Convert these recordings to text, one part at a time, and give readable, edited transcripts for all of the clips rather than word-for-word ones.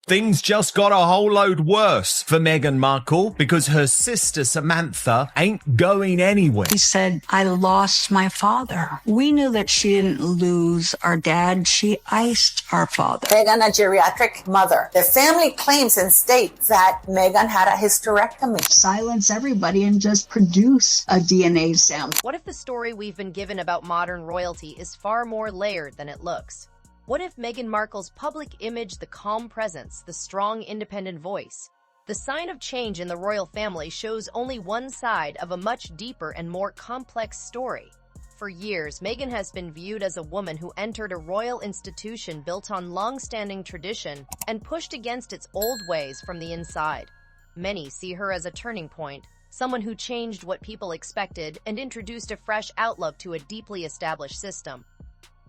Things just got a whole load worse for Meghan Markle because her sister Samantha ain't going anywhere. He said, I lost my father. We knew that she didn't lose our dad. She iced our father. Meghan, a geriatric mother. The family claims and states that Meghan had a hysterectomy. Silence everybody and just produce a DNA sample. What if the story we've been given about modern royalty is far more layered than it looks? What if Meghan Markle's public image, the calm presence, the strong independent voice, the sign of change in the royal family shows only one side of a much deeper and more complex story? For years, Meghan has been viewed as a woman who entered a royal institution built on long-standing tradition and pushed against its old ways from the inside. Many see her as a turning point, someone who changed what people expected and introduced a fresh outlook to a deeply established system.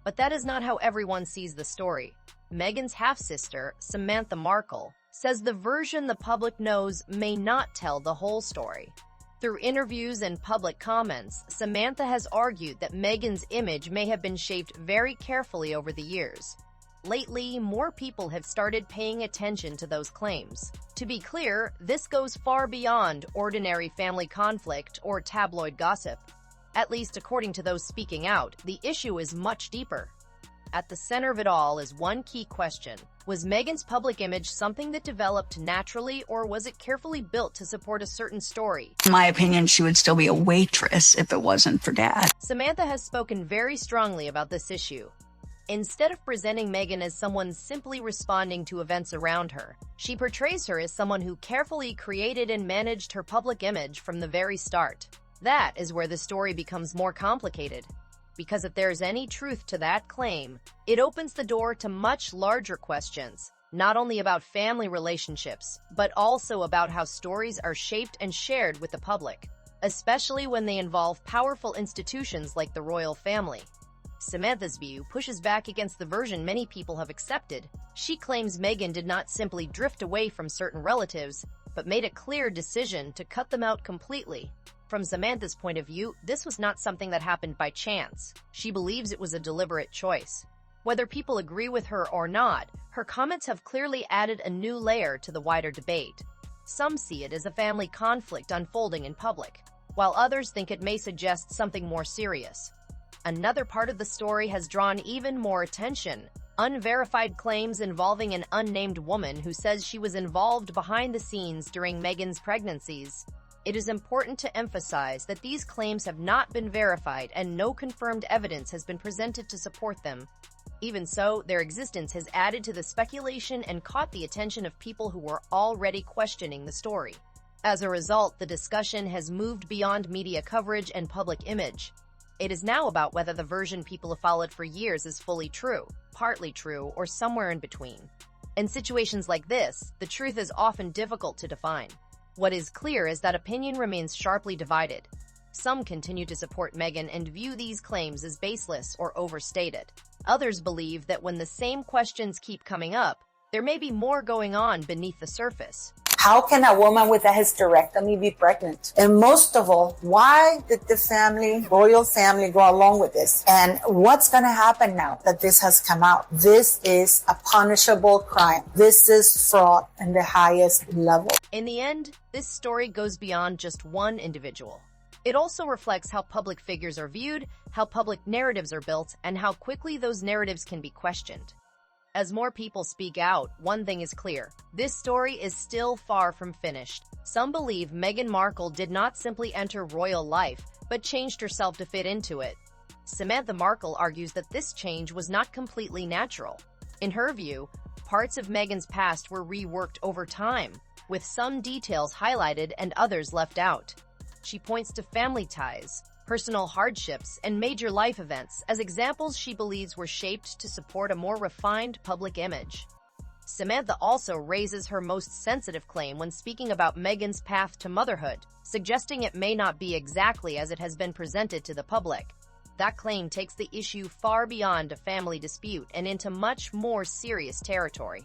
But that is not how everyone sees the story. Meghan's half-sister, Samantha Markle, says the version the public knows may not tell the whole story. Through interviews and public comments, Samantha has argued that Meghan's image may have been shaped very carefully over the years. Lately, more people have started paying attention to those claims. To be clear, this goes far beyond ordinary family conflict or tabloid gossip. At least according to those speaking out, the issue is much deeper. At the center of it all is one key question. Was Meghan's public image something that developed naturally, or was it carefully built to support a certain story? In my opinion, she would still be a waitress if it wasn't for Dad. Samantha has spoken very strongly about this issue. Instead of presenting Meghan as someone simply responding to events around her, she portrays her as someone who carefully created and managed her public image from the very start. That is where the story becomes more complicated. Because if there's any truth to that claim, it opens the door to much larger questions, not only about family relationships, but also about how stories are shaped and shared with the public, especially when they involve powerful institutions like the royal family. Samantha's view pushes back against the version many people have accepted. She claims Meghan did not simply drift away from certain relatives, but made a clear decision to cut them out completely. From Samantha's point of view, this was not something that happened by chance. She believes it was a deliberate choice. Whether people agree with her or not, her comments have clearly added a new layer to the wider debate. Some see it as a family conflict unfolding in public, while others think it may suggest something more serious. Another part of the story has drawn even more attention: unverified claims involving an unnamed woman who says she was involved behind the scenes during Meghan's pregnancies. It is important to emphasize that these claims have not been verified and no confirmed evidence has been presented to support them. Even so, their existence has added to the speculation and caught the attention of people who were already questioning the story. As a result, the discussion has moved beyond media coverage and public image. It is now about whether the version people have followed for years is fully true, partly true, or somewhere in between. In situations like this, the truth is often difficult to define. What is clear is that opinion remains sharply divided. Some continue to support Meghan and view these claims as baseless or overstated. Others believe that when the same questions keep coming up, there may be more going on beneath the surface. How can a woman with a hysterectomy be pregnant? And most of all, why did the royal family go along with this? And what's going to happen now that this has come out? This is a punishable crime. This is fraud in the highest level. In the end, this story goes beyond just one individual. It also reflects how public figures are viewed, how public narratives are built, and how quickly those narratives can be questioned. As more people speak out, one thing is clear: this story is still far from finished. Some believe Meghan Markle did not simply enter royal life, but changed herself to fit into it. Samantha Markle argues that this change was not completely natural. In her view, parts of Meghan's past were reworked over time, with some details highlighted and others left out. She points to family ties, personal hardships, and major life events as examples she believes were shaped to support a more refined public image. Samantha also raises her most sensitive claim when speaking about Meghan's path to motherhood, suggesting it may not be exactly as it has been presented to the public. That claim takes the issue far beyond a family dispute and into much more serious territory.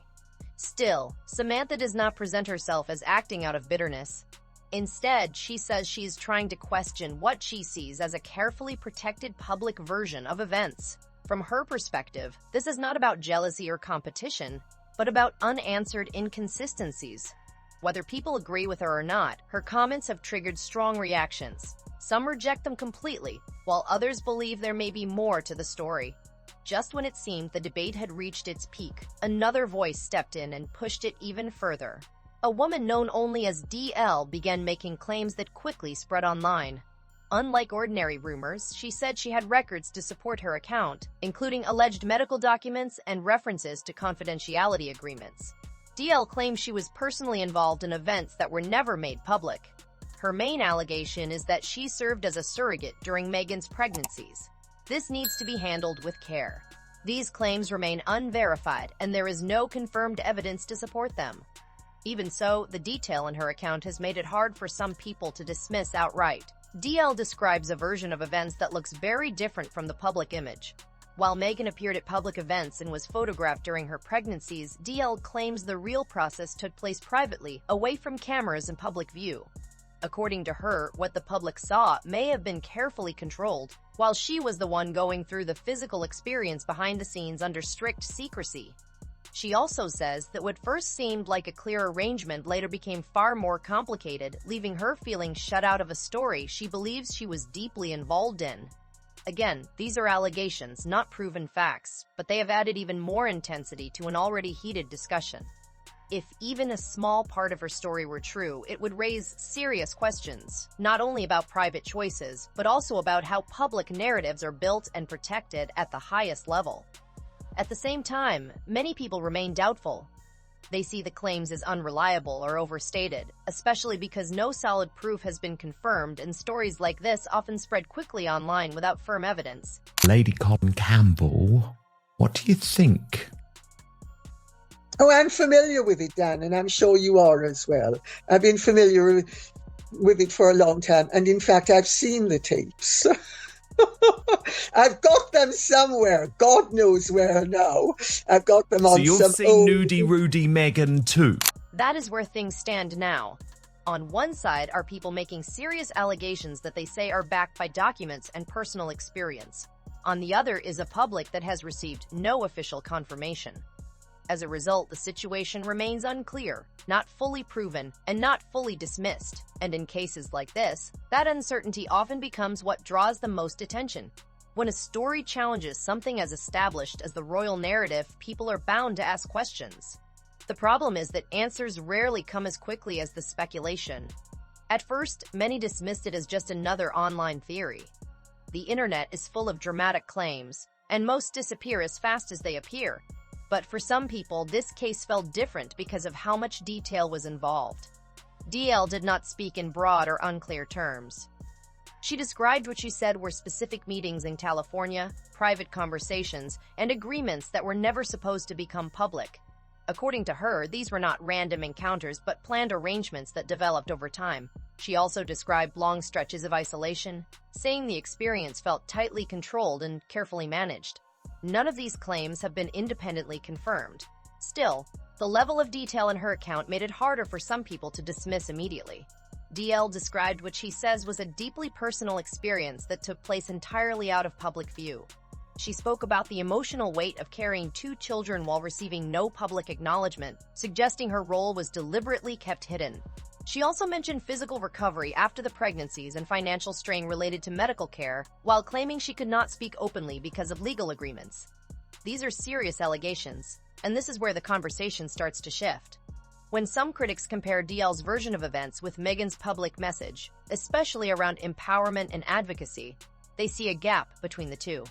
Still, Samantha does not present herself as acting out of bitterness. Instead, she says she is trying to question what she sees as a carefully protected public version of events. From her perspective, this is not about jealousy or competition. but about unanswered inconsistencies. Whether people agree with her or not, her comments have triggered strong reactions. Some reject them completely, while others believe there may be more to the story. Just when it seemed the debate had reached its peak, another voice stepped in and pushed it even further. A woman known only as DL began making claims that quickly spread online. Unlike ordinary rumors, she said she had records to support her account, including alleged medical documents and references to confidentiality agreements. DL claims she was personally involved in events that were never made public. Her main allegation is that she served as a surrogate during Meghan's pregnancies. This needs to be handled with care. These claims remain unverified, and there is no confirmed evidence to support them. Even so, the detail in her account has made it hard for some people to dismiss outright. DL describes a version of events that looks very different from the public image. While Meghan appeared at public events and was photographed during her pregnancies, DL claims the real process took place privately, away from cameras and public view. According to her, what the public saw may have been carefully controlled, while she was the one going through the physical experience behind the scenes under strict secrecy. She also says that what first seemed like a clear arrangement later became far more complicated, leaving her feeling shut out of a story she believes she was deeply involved in. Again, these are allegations, not proven facts, but they have added even more intensity to an already heated discussion. If even a small part of her story were true, it would raise serious questions, not only about private choices, but also about how public narratives are built and protected at the highest level. At the same time, many people remain doubtful. They see the claims as unreliable or overstated, especially because no solid proof has been confirmed, and stories like this often spread quickly online without firm evidence. Lady Colin Campbell, what do you think? Oh, I'm familiar with it, Dan, and I'm sure you are as well. I've been familiar with it for a long time, and in fact, I've seen the tapes. I've got them somewhere. God knows where now. I've got them on So some you've seen Nudie Rudy Meghan too? That is where things stand now. On one side are people making serious allegations that they say are backed by documents and personal experience. On the other is a public that has received no official confirmation. As a result, the situation remains unclear, not fully proven, and not fully dismissed. And in cases like this, that uncertainty often becomes what draws the most attention. When a story challenges something as established as the royal narrative, people are bound to ask questions. The problem is that answers rarely come as quickly as the speculation. At first, many dismissed it as just another online theory. The internet is full of dramatic claims, and most disappear as fast as they appear. But for some people, this case felt different because of how much detail was involved. DL did not speak in broad or unclear terms. She described what she said were specific meetings in California, private conversations, and agreements that were never supposed to become public. According to her, these were not random encounters but planned arrangements that developed over time. She also described long stretches of isolation, saying the experience felt tightly controlled and carefully managed. None of these claims have been independently confirmed. Still, the level of detail in her account made it harder for some people to dismiss immediately. DL described what she says was a deeply personal experience that took place entirely out of public view. She spoke about the emotional weight of carrying 2 children while receiving no public acknowledgement, suggesting her role was deliberately kept hidden. She also mentioned physical recovery after the pregnancies and financial strain related to medical care, while claiming she could not speak openly because of legal agreements. These are serious allegations, and this is where the conversation starts to shift. When some critics compare DL's version of events with Meghan's public message, especially around empowerment and advocacy, they see a gap between the two.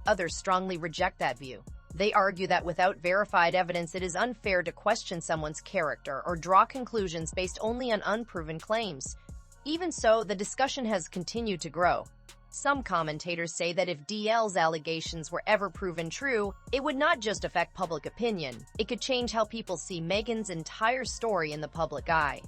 Others strongly reject that view. They argue that without verified evidence, it is unfair to question someone's character or draw conclusions based only on unproven claims. Even so, the discussion has continued to grow. Some commentators say that if DL's allegations were ever proven true, it would not just affect public opinion, it could change how people see Meghan's entire story in the public eye.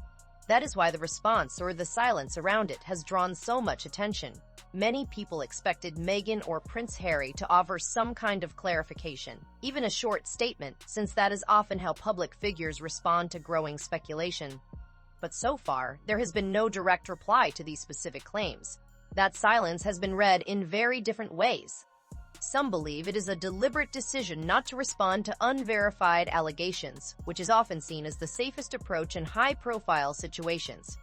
That is why the response or the silence around it has drawn so much attention. Many people expected Meghan or Prince Harry to offer some kind of clarification, even a short statement, since that is often how public figures respond to growing speculation. But so far, there has been no direct reply to these specific claims. That silence has been read in very different ways. Some believe it is a deliberate decision not to respond to unverified allegations, which is often seen as the safest approach in high-profile situations.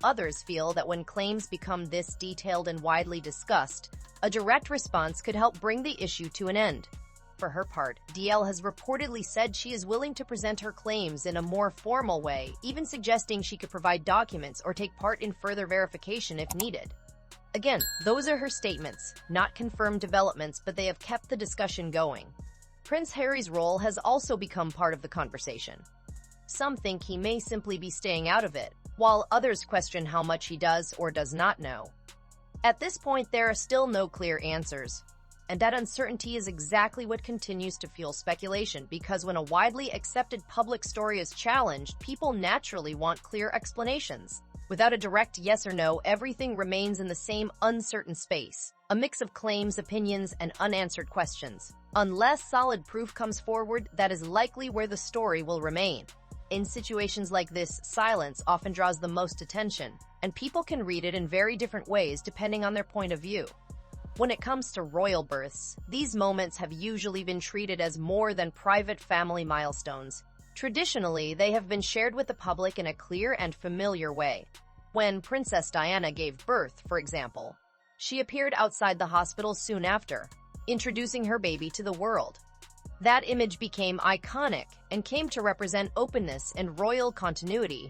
Others feel that when claims become this detailed and widely discussed, a direct response could help bring the issue to an end. For her part, DL has reportedly said she is willing to present her claims in a more formal way, even suggesting she could provide documents or take part in further verification if needed. Again, those are her statements, not confirmed developments, but they have kept the discussion going. Prince Harry's role has also become part of the conversation. Some think he may simply be staying out of it, while others question how much he does or does not know. At this point, there are still no clear answers, and that uncertainty is exactly what continues to fuel speculation, because when a widely accepted public story is challenged, people naturally want clear explanations. Without a direct yes or no, everything remains in the same uncertain space, a mix of claims, opinions, and unanswered questions. Unless solid proof comes forward, that is likely where the story will remain. In situations like this, silence often draws the most attention, and people can read it in very different ways depending on their point of view. When it comes to royal births, these moments have usually been treated as more than private family milestones. Traditionally, they have been shared with the public in a clear and familiar way. When Princess Diana gave birth, for example, she appeared outside the hospital soon after, introducing her baby to the world. That image became iconic and came to represent openness and royal continuity.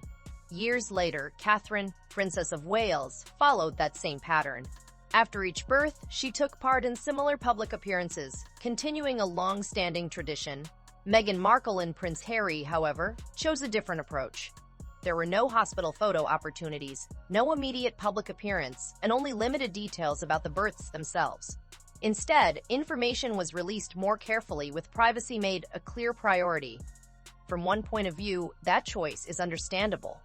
Years later, Catherine, Princess of Wales, followed that same pattern. After each birth, she took part in similar public appearances, continuing a long-standing tradition. Meghan Markle and Prince Harry, however, chose a different approach. There were no hospital photo opportunities, no immediate public appearance, and only limited details about the births themselves. Instead, information was released more carefully, with privacy made a clear priority. From one point of view, that choice is understandable.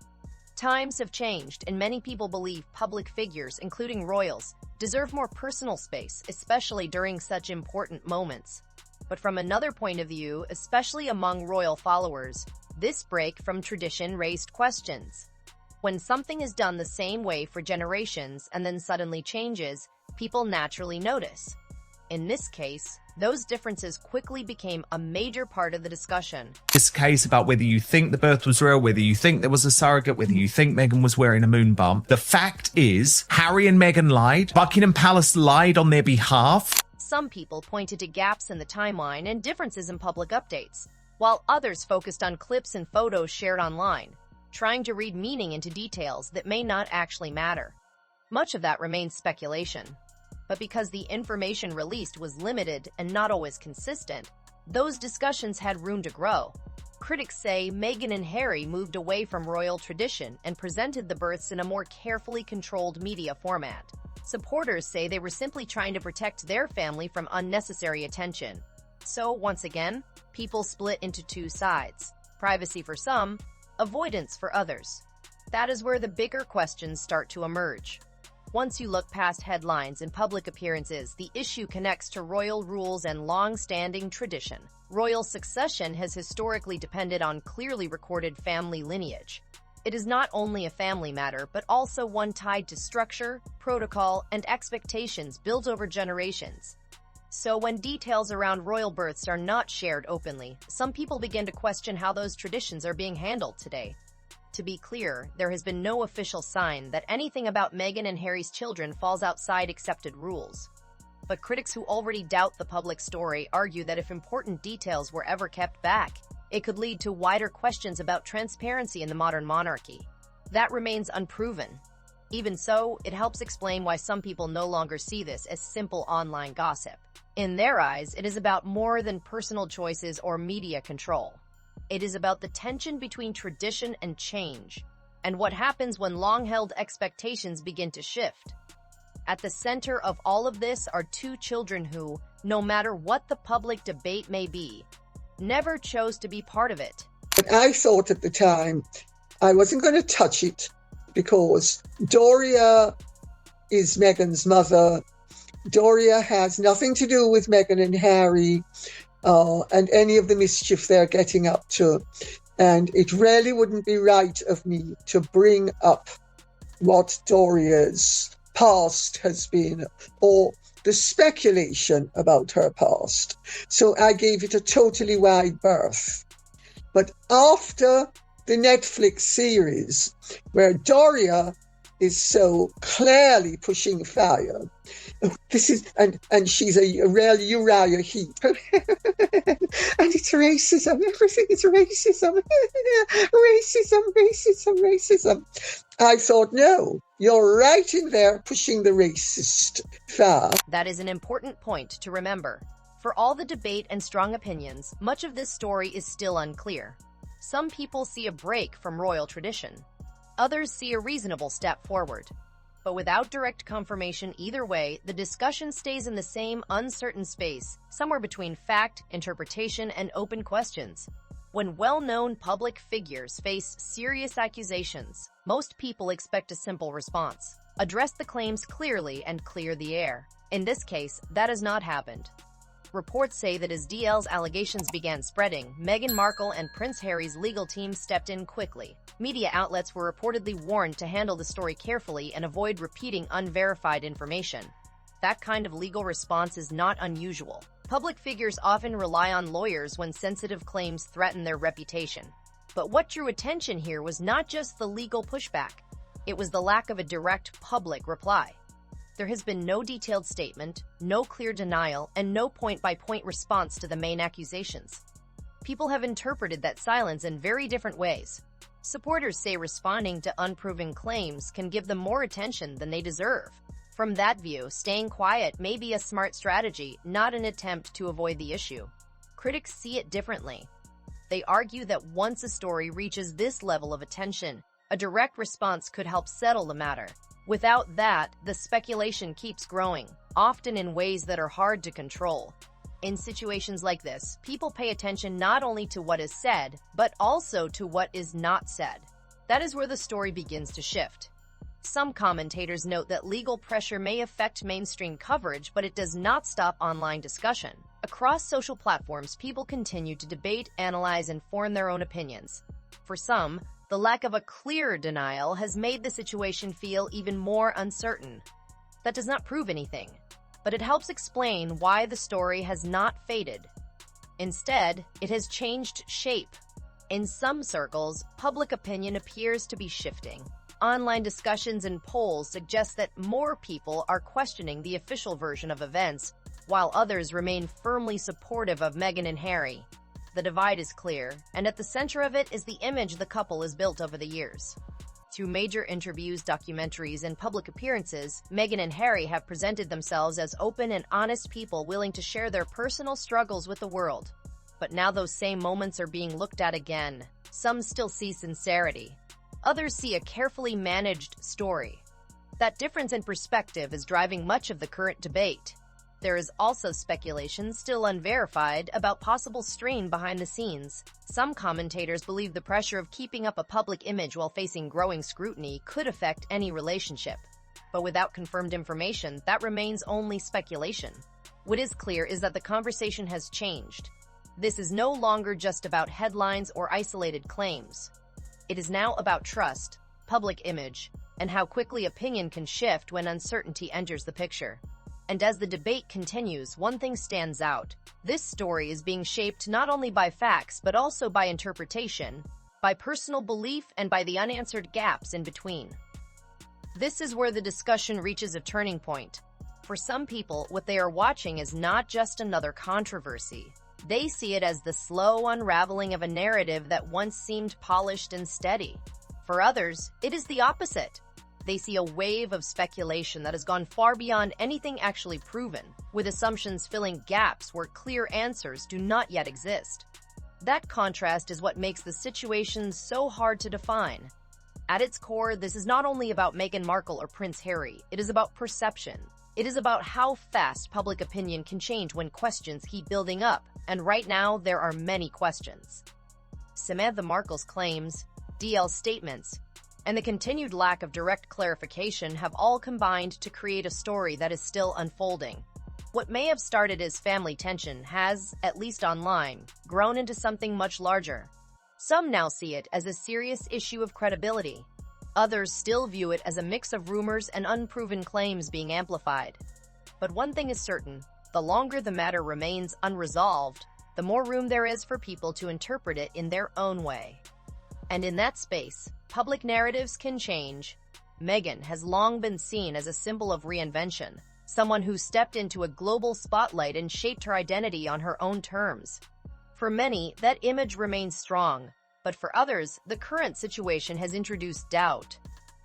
Times have changed, and many people believe public figures, including royals, deserve more personal space, especially during such important moments. But from another point of view, especially among royal followers, this break from tradition raised questions. When something is done the same way for generations and then suddenly changes, people naturally notice. In this case, those differences quickly became a major part of the discussion. This case about whether you think the birth was real, whether you think there was a surrogate, whether you think Meghan was wearing a moon bump. The fact is, Harry and Meghan lied. Buckingham Palace lied on their behalf. Some people pointed to gaps in the timeline and differences in public updates, while others focused on clips and photos shared online, trying to read meaning into details that may not actually matter. Much of that remains speculation. But because the information released was limited and not always consistent, those discussions had room to grow. Critics say Meghan and Harry moved away from royal tradition and presented the births in a more carefully controlled media format. Supporters say they were simply trying to protect their family from unnecessary attention. So, once again, people split into two sides: privacy for some, avoidance for others. That is where the bigger questions start to emerge. Once you look past headlines and public appearances, the issue connects to royal rules and long-standing tradition. Royal succession has historically depended on clearly recorded family lineage. It is not only a family matter, but also one tied to structure, protocol, and expectations built over generations. So when details around royal births are not shared openly, some people begin to question how those traditions are being handled today. To be clear, there has been no official sign that anything about Meghan and Harry's children falls outside accepted rules. But critics who already doubt the public story argue that if important details were ever kept back, it could lead to wider questions about transparency in the modern monarchy. That remains unproven. Even so, it helps explain why some people no longer see this as simple online gossip. In their eyes, it is about more than personal choices or media control. It is about the tension between tradition and change, and what happens when long-held expectations begin to shift. At the center of all of this are two children who, no matter what the public debate may be, never chose to be part of it. But I thought at the time I wasn't going to touch it because Doria is Meghan's mother. Doria has nothing to do with Meghan and Harry and any of the mischief they're getting up to. And it really wouldn't be right of me to bring up what Doria's past has been or the speculation about her past. So I gave it a totally wide berth. But after the Netflix series, where Doria is so clearly pushing fire, this is, and she's a real Uriah Heep. And it's racism. Everything is racism. Racism. I thought, no, you're right in there pushing the racist far. That is an important point to remember. For all the debate and strong opinions, much of this story is still unclear. Some people see a break from royal tradition. Others see a reasonable step forward. But without direct confirmation either way, the discussion stays in the same uncertain space, somewhere between fact, interpretation, and open questions. When well-known public figures face serious accusations, most people expect a simple response. Address the claims clearly and clear the air. In this case, that has not happened. Reports say that as DL's allegations began spreading, Meghan Markle and Prince Harry's legal team stepped in quickly. Media outlets were reportedly warned to handle the story carefully and avoid repeating unverified information. That kind of legal response is not unusual. Public figures often rely on lawyers when sensitive claims threaten their reputation. But what drew attention here was not just the legal pushback. It was the lack of a direct public reply. There has been no detailed statement, no clear denial, and no point-by-point response to the main accusations. People have interpreted that silence in very different ways. Supporters say responding to unproven claims can give them more attention than they deserve. From that view, staying quiet may be a smart strategy, not an attempt to avoid the issue. Critics see it differently. They argue that once a story reaches this level of attention, a direct response could help settle the matter. Without that, the speculation keeps growing, often in ways that are hard to control. In situations like this, people pay attention not only to what is said, but also to what is not said. That is where the story begins to shift. Some commentators note that legal pressure may affect mainstream coverage, but it does not stop online discussion. Across social platforms, people continue to debate, analyze, and form their own opinions. For some, the lack of a clear denial has made the situation feel even more uncertain. That does not prove anything, but it helps explain why the story has not faded. Instead, it has changed shape. In some circles, public opinion appears to be shifting. Online discussions and polls suggest that more people are questioning the official version of events, while others remain firmly supportive of Meghan and Harry. The divide is clear, and at the center of it is the image the couple has built over the years. Through major interviews, documentaries, and public appearances, Meghan and Harry have presented themselves as open and honest people willing to share their personal struggles with the world. But now those same moments are being looked at again. Some still see sincerity. Others see a carefully managed story. That difference in perspective is driving much of the current debate. There is also speculation, still unverified, about possible strain behind the scenes. Some commentators believe the pressure of keeping up a public image while facing growing scrutiny could affect any relationship. But without confirmed information, that remains only speculation. What is clear is that the conversation has changed. This is no longer just about headlines or isolated claims. It is now about trust, public image, and how quickly opinion can shift when uncertainty enters the picture. And as the debate continues, one thing stands out. This story is being shaped not only by facts, but also by interpretation, by personal belief, and by the unanswered gaps in between. This is where the discussion reaches a turning point. For some people, what they are watching is not just another controversy. They see it as the slow unraveling of a narrative that once seemed polished and steady. For others, it is the opposite. They see a wave of speculation that has gone far beyond anything actually proven, with assumptions filling gaps where clear answers do not yet exist. That contrast is what makes the situation so hard to define. At its core, this is not only about Meghan Markle or Prince Harry, it is about perception. It is about how fast public opinion can change when questions keep building up, and right now there are many questions. Samantha Markle's claims, DL's statements, and the continued lack of direct clarification have all combined to create a story that is still unfolding. What may have started as family tension has, at least online, grown into something much larger. Some now see it as a serious issue of credibility. Others still view it as a mix of rumors and unproven claims being amplified. But one thing is certain, the longer the matter remains unresolved, the more room there is for people to interpret it in their own way. And in that space, public narratives can change. Meghan has long been seen as a symbol of reinvention, someone who stepped into a global spotlight and shaped her identity on her own terms. For many, that image remains strong, but for others, the current situation has introduced doubt.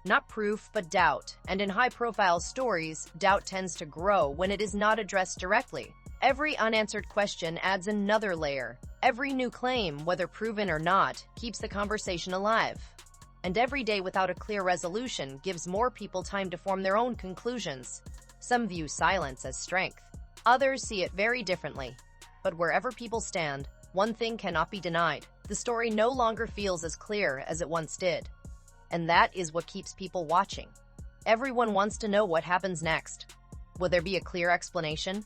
Not proof, but doubt, and in high-profile stories, doubt tends to grow when it is not addressed directly. Every unanswered question adds another layer. Every new claim, whether proven or not, keeps the conversation alive. And every day without a clear resolution gives more people time to form their own conclusions. Some view silence as strength. Others see it very differently. But wherever people stand, one thing cannot be denied. The story no longer feels as clear as it once did. And that is what keeps people watching. Everyone wants to know what happens next. Will there be a clear explanation?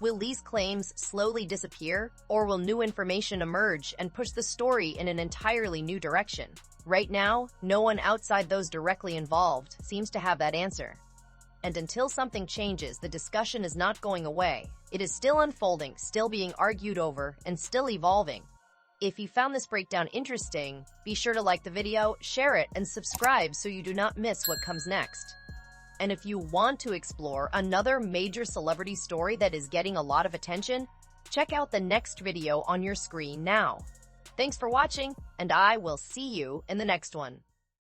Will these claims slowly disappear, or will new information emerge and push the story in an entirely new direction? Right now, no one outside those directly involved seems to have that answer. And until something changes, the discussion is not going away. It is still unfolding, still being argued over, and still evolving. If you found this breakdown interesting, be sure to like the video, share it, and subscribe so you do not miss what comes next. And if you want to explore another major celebrity story that is getting a lot of attention, check out the next video on your screen now. Thanks for watching, and I will see you in the next one.